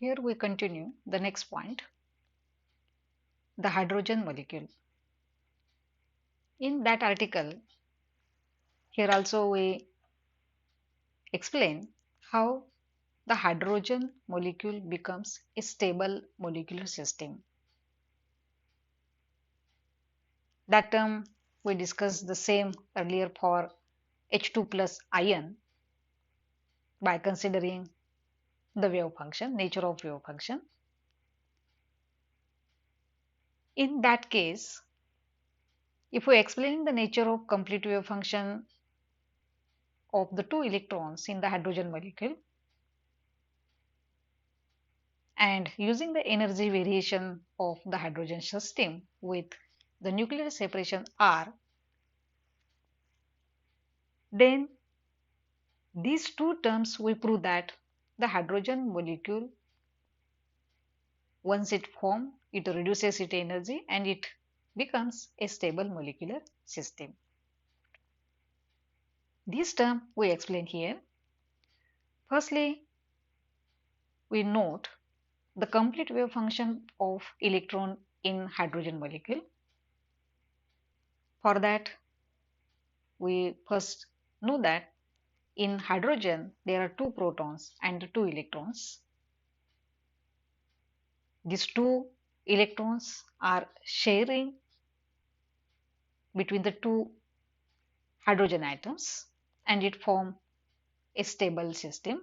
Here we continue the next point, the hydrogen molecule. In that article, here also we explain how the hydrogen molecule becomes a stable molecular system. That term we discussed the same earlier for H2 plus ion by considering the wave function, nature of wave function. In that case, if we explain the nature of complete wave function of the two electrons in the hydrogen molecule and using the energy variation of the hydrogen system with the nuclear separation R, then these two terms we prove that the hydrogen molecule, once it forms, it reduces its energy and it becomes a stable molecular system. This term we explain here. Firstly, we note the complete wave function of electron in hydrogen molecule. For that, we first know that in hydrogen there are two protons and two electrons. These two electrons are sharing between the two hydrogen atoms and it forms a stable system,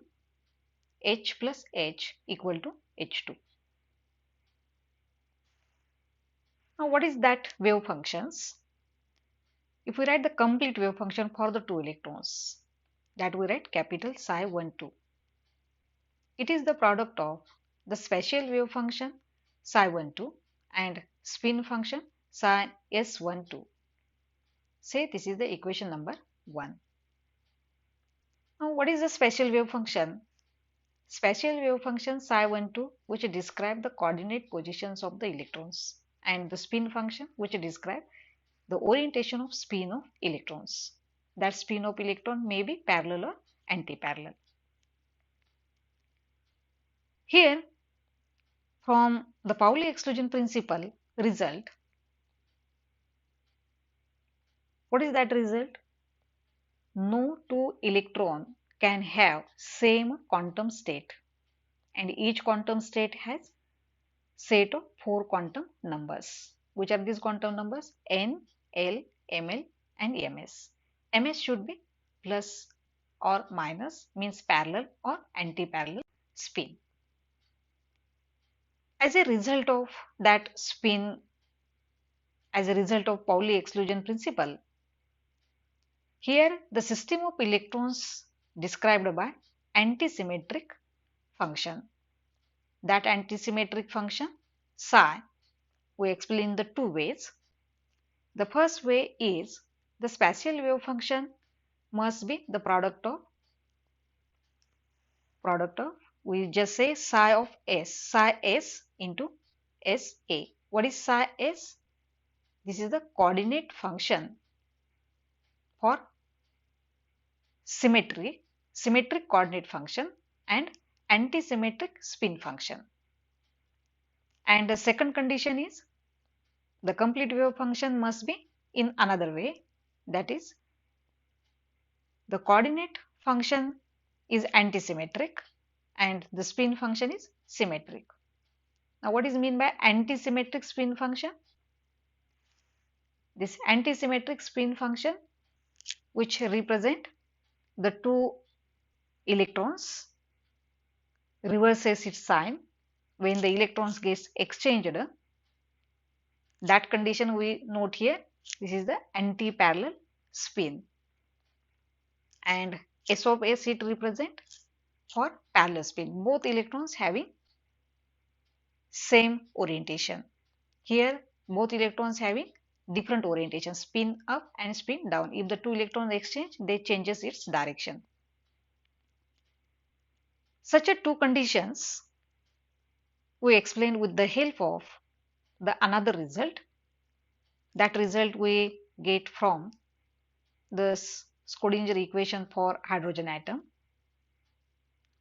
H plus H equal to H2. Now what is that wave functions? If we write the complete wave function for the two electrons, that we write capital psi 1 2. It is the product of the special wave function psi 1 2 and spin function psi s 1 2. Say this is the equation number 1. Now what is the special wave function? Special wave function psi 1 2 which describe the coordinate positions of the electrons and the spin function which describe the orientation of spin of electrons. That spin of electron may be parallel or anti-parallel. Here from the Pauli exclusion principle result, what is that result? No two electron can have same quantum state and each quantum state has set of 4 quantum numbers. Which are these quantum numbers? N, L, Ml and Ms. Ms should be plus or minus, means parallel or anti-parallel spin. As a result of that spin, as a result of Pauli exclusion principle, here the system of electrons described by antisymmetric function. That antisymmetric function psi we explain the two ways. The first way is the spatial wave function must be the product of we just say psi of s into sa. What is psi s? This is the coordinate function for symmetric coordinate function and antisymmetric spin function. And the second condition is the complete wave function must be in another way, that is the coordinate function is antisymmetric and the spin function is symmetric. Now what is meant by antisymmetric spin function? This antisymmetric spin function which represent the two electrons reverses its sign when the electrons gets exchanged. That condition we note here. This is the anti-parallel spin and S of S it represent for parallel spin, both electrons having same orientation. Here both electrons having different orientation, spin up and spin down. If the two electrons exchange, they changes its direction. Such a two conditions we explain with the help of the another result. That result we get from the Schrodinger equation for hydrogen atom.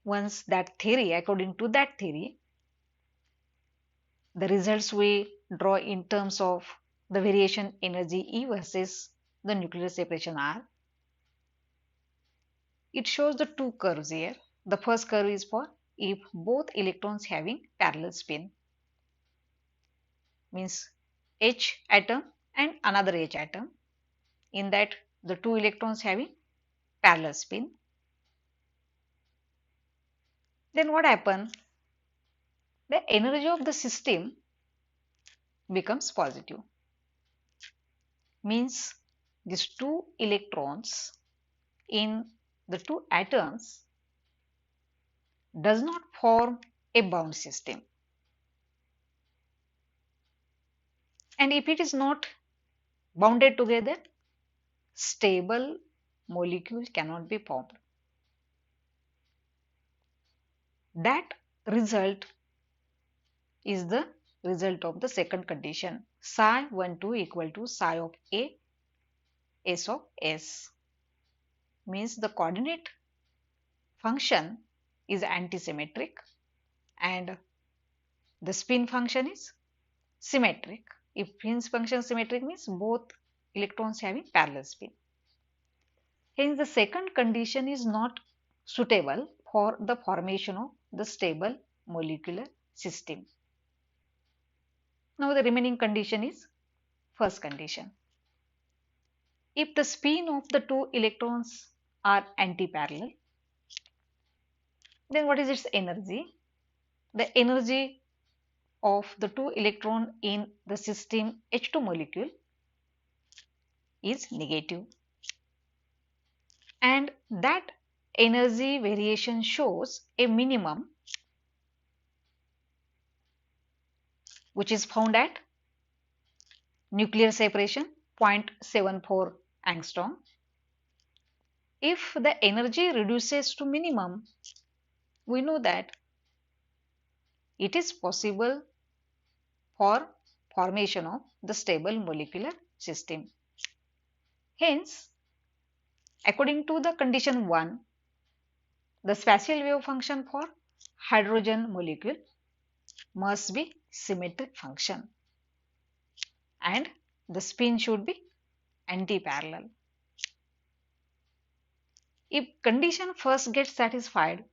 Once that theory, according to that theory, The results we draw in terms of the variation energy E versus the nuclear separation R. It shows the two curves here. The first curve is for if both electrons having parallel spin, means H atom and another H atom. In that, the two electrons having parallel spin. Then what happens? The energy of the system becomes positive. Means these two electrons in the two atoms does not form a bound system. And if it is not bounded together, stable molecule cannot be formed. That result is the result of the second condition. Psi 1 2 equal to psi of A S of S. Means the coordinate function is antisymmetric and the spin function is symmetric. If spin function symmetric means both electrons having parallel spin. Hence, the second condition is not suitable for the formation of the stable molecular system. Now, the remaining condition is first condition. If the spin of the two electrons are antiparallel, then what is its energy? The energy of the two electron in the system H2 molecule is negative. And that energy variation shows a minimum which is found at nuclear separation 0.74 angstrom. If the energy reduces to minimum, we know that it is possible for formation of the stable molecular system. Hence, according to the condition 1, the spatial wave function for hydrogen molecule must be symmetric function and the spin should be antiparallel. If condition first gets satisfied,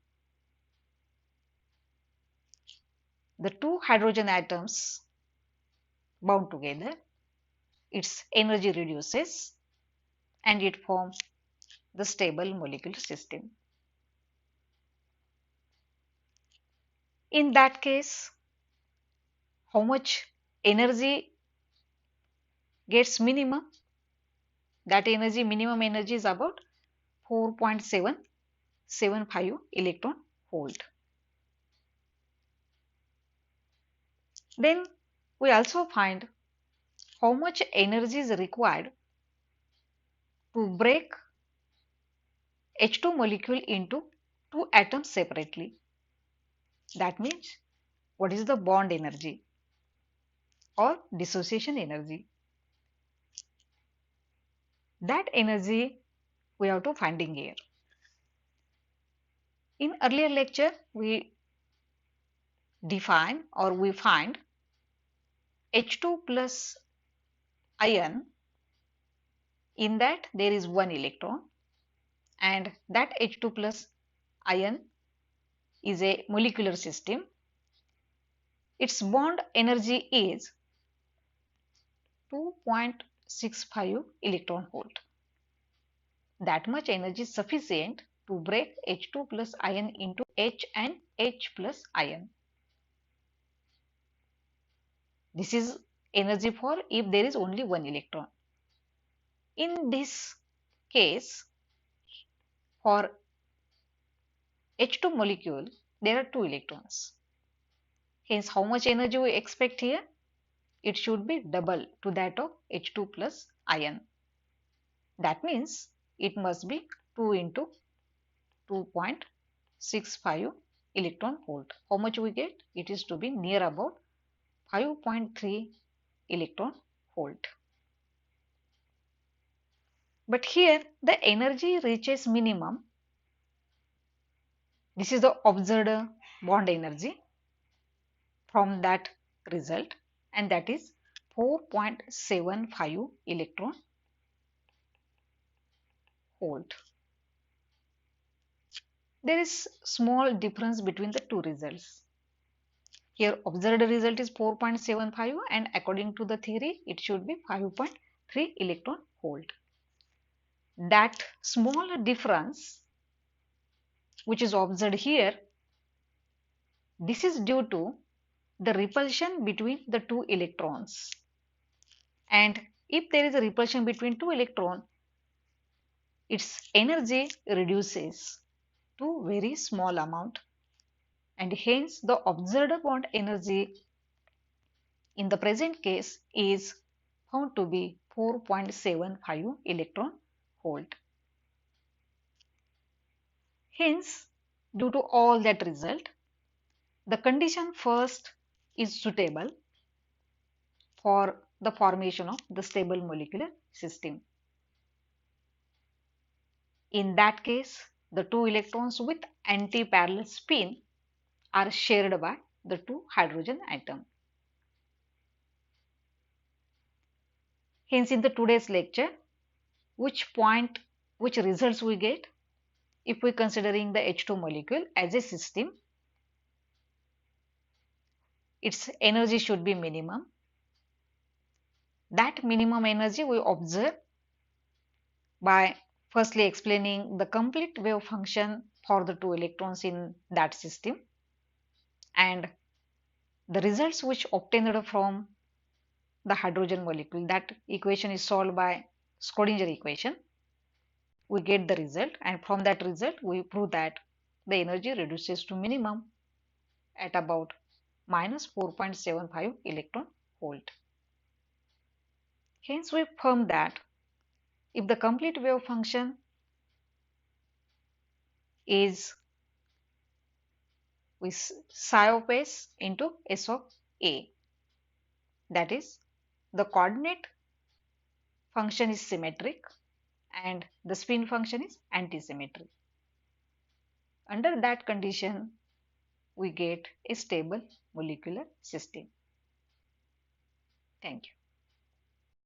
the two hydrogen atoms bound together, its energy reduces and it forms the stable molecular system. In that case, how much energy gets minimum? That energy, minimum energy is about 4.775 electron volt. Then we also find how much energy is required to break H2 molecule into two atoms separately. That means what is the bond energy or dissociation energy? That energy we have to finding here. In earlier lecture, we define or we find H2 plus ion. In that there is one electron and that H2 plus ion is a molecular system. Its bond energy is 2.65 electron volt. That much energy is sufficient to break H2 plus ion into H and H plus ion. This is energy for if there is only one electron. In this case, for H2 molecule, there are two electrons. Hence, how much energy we expect here? It should be double to that of H2 plus ion. That means it must be 2 into 2.65 electron volt. How much we get? It is to be near about 5.3 electron volt. But here the energy reaches minimum. This is the observed bond energy from that result, and that is 4.75 electron volt. There is small difference between the two results. Here observed result is 4.75 and according to the theory it should be 5.3 electron volt. That small difference which is observed here, this is due to the repulsion between the two electrons. And if there is a repulsion between two electrons, its energy reduces to very small amount, and hence the observed bond energy in the present case is found to be 4.75 electron volt. Hence, due to all that result, the condition first is suitable for the formation of the stable molecular system. In that case, the two electrons with anti-parallel spin are shared by the two hydrogen atom. Hence, in the today's lecture, which results we get? If we considering the H2 molecule as a system, its energy should be minimum. That minimum energy we observe by firstly explaining the complete wave function for the two electrons in that system, and the results which obtained from the hydrogen molecule, that equation is solved by Schrodinger equation. We get the result, and from that result we prove that the energy reduces to minimum at about minus 4.75 electron volt. Hence we affirm that if the complete wave function is with psi of s into s of a, that is the coordinate function is symmetric and the spin function is antisymmetric. Under that condition, we get a stable molecular system. Thank you.